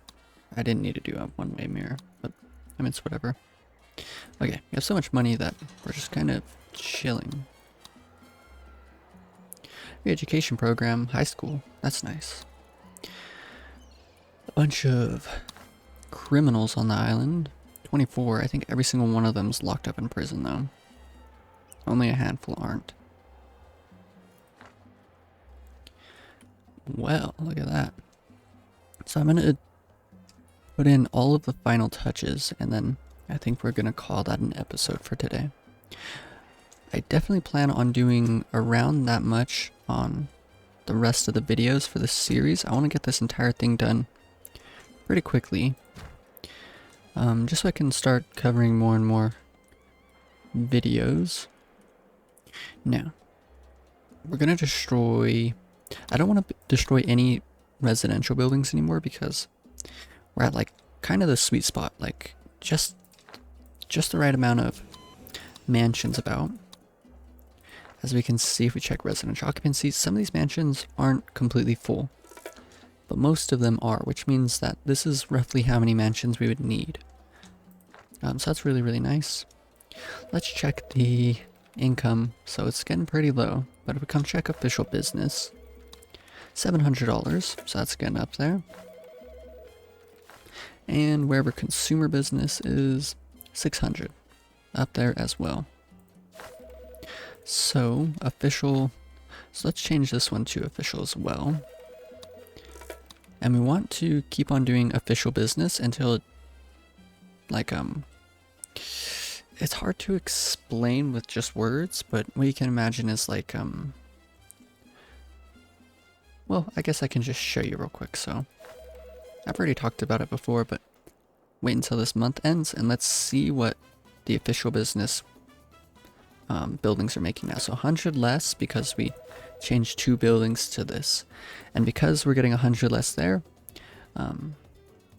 I didn't need to do a one-way mirror, but I mean, it's whatever. Okay, we have so much money that we're just kind of chilling. Re-education program, high school, that's nice. A bunch of criminals on the island. 24. I think every single one of them is locked up in prison, though. Only a handful aren't. Well, look at that. So I'm going to put in all of the final touches, and then I think we're going to call that an episode for today. I definitely plan on doing around that much on the rest of the videos for this series. I want to get this entire thing done pretty quickly. Just so I can start covering more and more videos. Now, we're going to destroy... I don't want to destroy any residential buildings anymore because we're at like kind of the sweet spot, like just the right amount of mansions about. As we can see, if we check residential occupancy, some of these mansions aren't completely full, but most of them are, which means that this is roughly how many mansions we would need. So that's really, really nice. Let's check the income. So it's getting pretty low, but if we come check official business, $700, so that's getting up there. And wherever consumer business is, 600, up there as well. So official, so let's change this one to official as well. And we want to keep on doing official business until, like, it's hard to explain with just words, but what you can imagine is like, well, I guess I can just show you real quick. So I've already talked about it before, but wait until this month ends and let's see what the official business buildings are making now. So 100 less because we changed 2 buildings to this, and because we're getting 100 less there,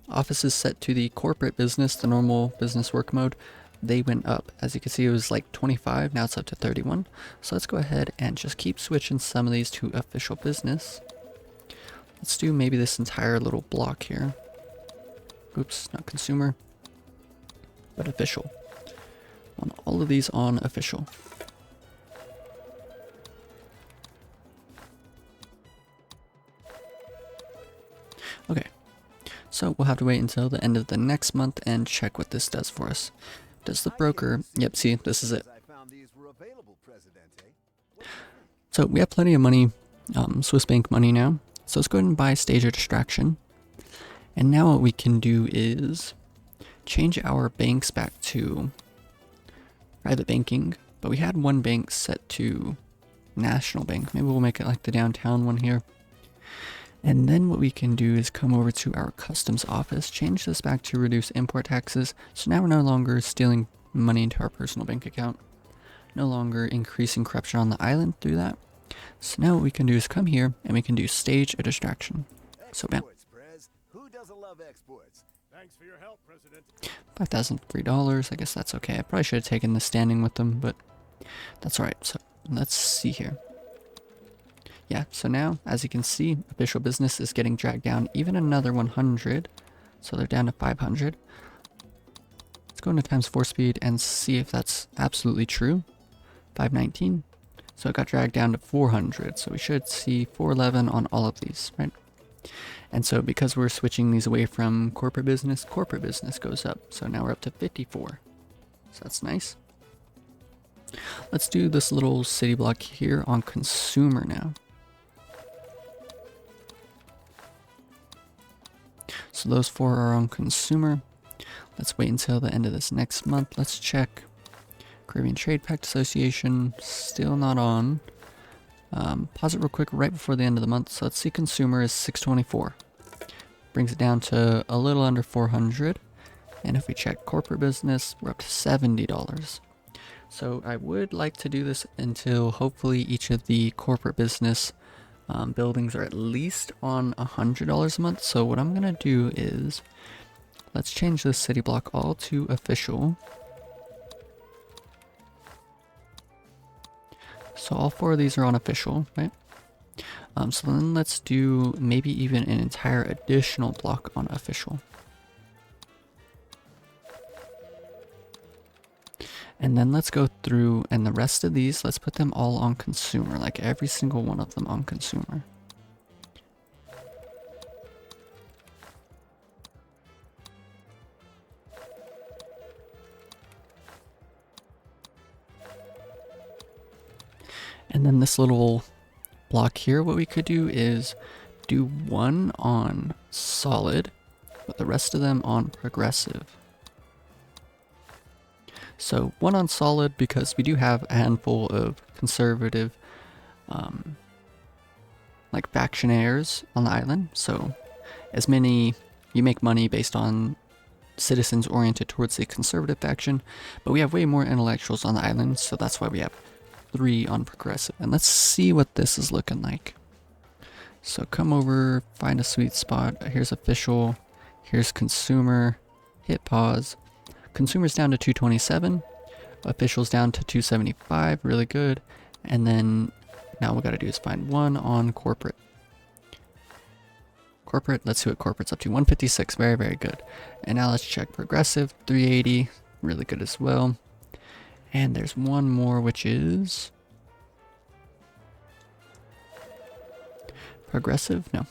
offices set to the corporate business, the normal business work mode, they went up. As you can see, it was like 25, now it's up to 31. So let's go ahead and just keep switching some of these to official business. Let's do maybe this entire little block here. Oops, not consumer, but official. On all of these on official. Okay, so we'll have to wait until the end of the next month and check what this does for us. Does the broker... Yep, see, this is it. So we have plenty of money, Swiss bank money now. So let's go ahead and buy Stage of Distraction. And now what we can do is change our banks back to private banking. But we had one bank set to National Bank. Maybe we'll make it like the downtown one here. And then what we can do is come over to our customs office, change this back to reduce import taxes. So now we're no longer stealing money into our personal bank account. No longer increasing corruption on the island through that. So now what we can do is come here and we can do Stage a Distraction. So bam. Who doesn't love exports? Thanks for your help, President. $5,003. I guess that's okay. I probably should have taken the standing with them, but that's alright. So let's see here. Yeah, so now, as you can see, official business is getting dragged down even another 100. So they're down to 500. Let's go into times 4 speed and see if that's absolutely true. 519. So it got dragged down to 400. So we should see 411 on all of these, right? And so because we're switching these away from corporate business goes up. So now we're up to 54. So that's nice. Let's do this little city block here on consumer now. So those 4 are on consumer. Let's wait until the end of this next month. Let's check. Caribbean Trade Pact Association, still not on. Pause it real quick right before the end of the month. So let's see, consumer is 624. Brings it down to a little under 400. And if we check corporate business, we're up to $70. So I would like to do this until hopefully each of the corporate business buildings are at least on $100 a month. So what I'm going to do is, let's change this city block all to official. So all 4 of these are on official, right? So then let's do maybe even an entire additional block on official. And then let's go through, and the rest of these, let's put them all on consumer, like every single one of them on consumer. And then this little block here, what we could do is do one on solid, but the rest of them on progressive. So one on solid because we do have a handful of conservative like factionaires on the island. So as many, you make money based on citizens oriented towards the conservative faction, but we have way more intellectuals on the island, so that's why we have 3 on progressive. And let's see what this is looking like. So come over, find a sweet spot. Here's official, here's consumer, hit pause. Consumer's down to 227, officials down to 275, really good. And then now what we gotta do is find one on corporate. Corporate, let's see what corporate's up to. 156, very, very good. And now let's check progressive, 380, really good as well. And there's one more, which is progressive, no.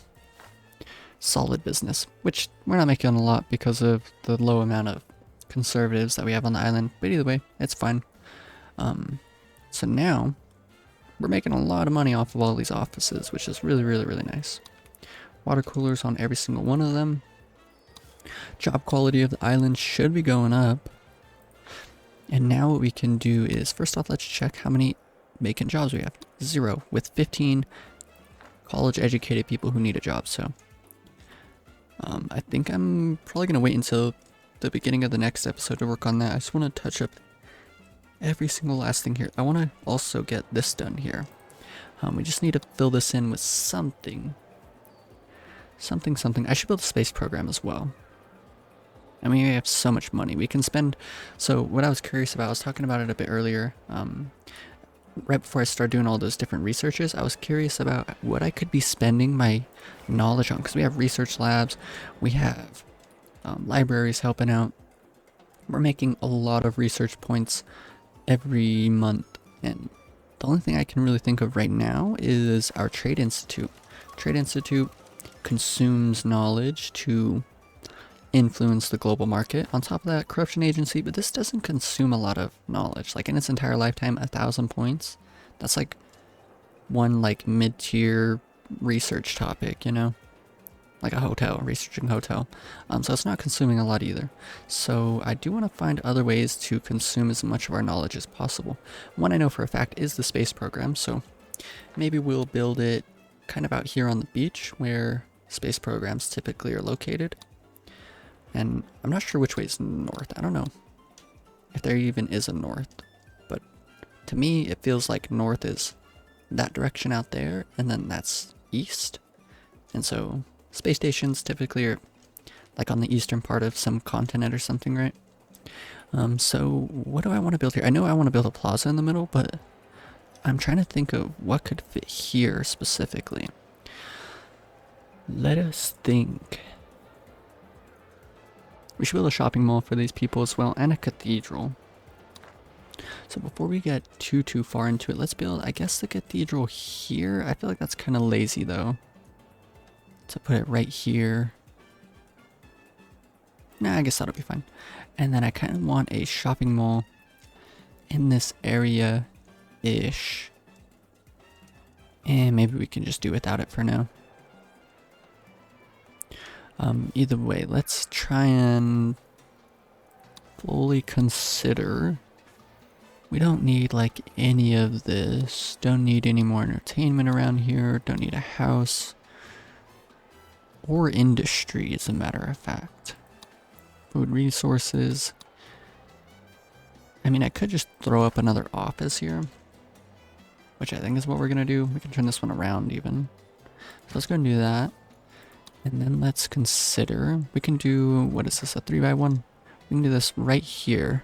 Solid business, which we're not making a lot because of the low amount of conservatives that we have on the island. But either way, it's fine. So now we're making a lot of money off of all these offices, which is really, really, really nice. Water coolers on every single one of them. Job quality of the island should be going up. And now what we can do is, first off, let's check how many vacant jobs we have. 0, with 15 college educated people who need a job. So I think I'm probably going to wait until the beginning of the next episode to work on that. I just want to touch up every single last thing here. I want to also get this done here. We just need to fill this in with something. Something. I should build a space program as well. I mean, we have so much money we can spend. So what I was curious about, I was talking about it a bit earlier. Right before I started doing all those different researches, I was curious about what I could be spending my knowledge on. Because we have research labs, we have libraries helping out. We're making a lot of research points every month. And the only thing I can really think of right now is our Trade Institute. Trade Institute consumes knowledge to influence the global market. On top of that, corruption agency, but this doesn't consume a lot of knowledge. Like in its entire lifetime, 1,000 points. That's like one like mid-tier research topic, you know? Like a hotel, researching hotel. So it's not consuming a lot either. So I do want to find other ways to consume as much of our knowledge as possible. One I know for a fact is the space program, so maybe we'll build it kind of out here on the beach where space programs typically are located. And I'm not sure which way is north. I don't know if there even is a north. But to me, it feels like north is that direction out there, and then that's east. And so space stations typically are like on the eastern part of some continent or something, right? So what do I want to build here? I know I want to build a plaza in the middle, but I'm trying to think of what could fit here specifically. Let us think. We should build a shopping mall for these people as well, and a cathedral. So before we get too far into it, let's build, I guess, the cathedral here. I feel like that's kind of lazy though, to put it right here. Nah, I guess that'll be fine. And then I kind of want a shopping mall in this area-ish. And maybe we can just do without it for now. Either way, let's try and fully consider. We don't need like any of this. Don't need any more entertainment around here. Don't need a house. Or industry, as a matter of fact. Food resources. I mean, I could just throw up another office here, which I think is what we're gonna do. We can turn this one around even. So let's go and do that. And then let's consider, we can do, what is this, a 3x1? We can do this right here.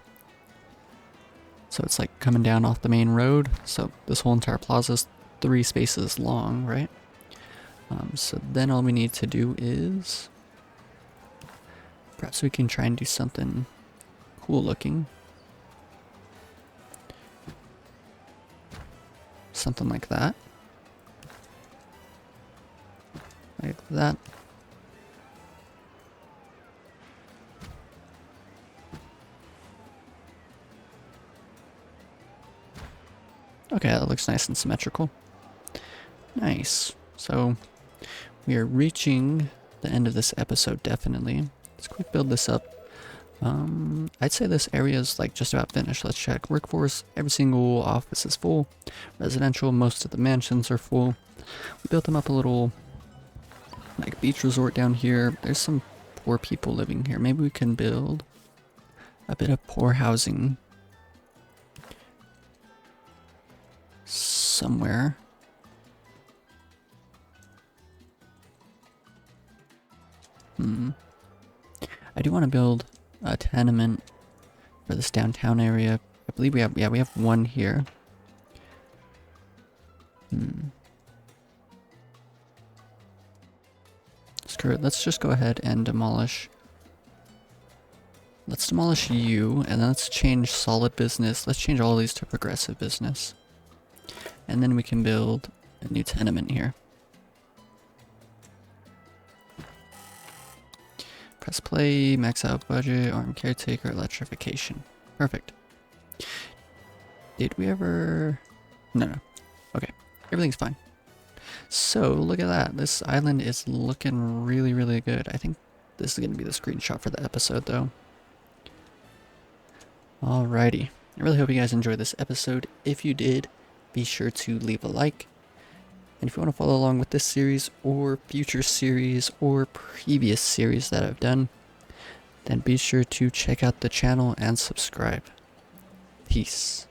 So it's like coming down off the main road. So this whole entire plaza is 3 spaces long, right? So then all we need to do is, perhaps we can try and do something cool looking. Something like that. Like that. Okay, that looks nice and symmetrical. Nice. So we are reaching the end of this episode, definitely. Let's quick build this up. I'd say this area is like just about finished. Let's check. Workforce, every single office is full. Residential, most of the mansions are full. We built them up a little like beach resort down here. There's some poor people living here. Maybe we can build a bit of poor housing somewhere. I do want to build a tenement for this downtown area. I believe we have one here. Screw it. Let's just go ahead and demolish. Let's demolish you, and then let's change solid business. Let's change all these to progressive business. And then we can build a new tenement here. Press play, max out budget, arm caretaker, electrification. Perfect. Did we ever... No. Okay. Everything's fine. So, look at that. This island is looking really, really good. I think this is going to be the screenshot for the episode, though. Alrighty. I really hope you guys enjoyed this episode. If you did, be sure to leave a like. And if you want to follow along with this series or future series or previous series that I've done, then be sure to check out the channel and subscribe. Peace.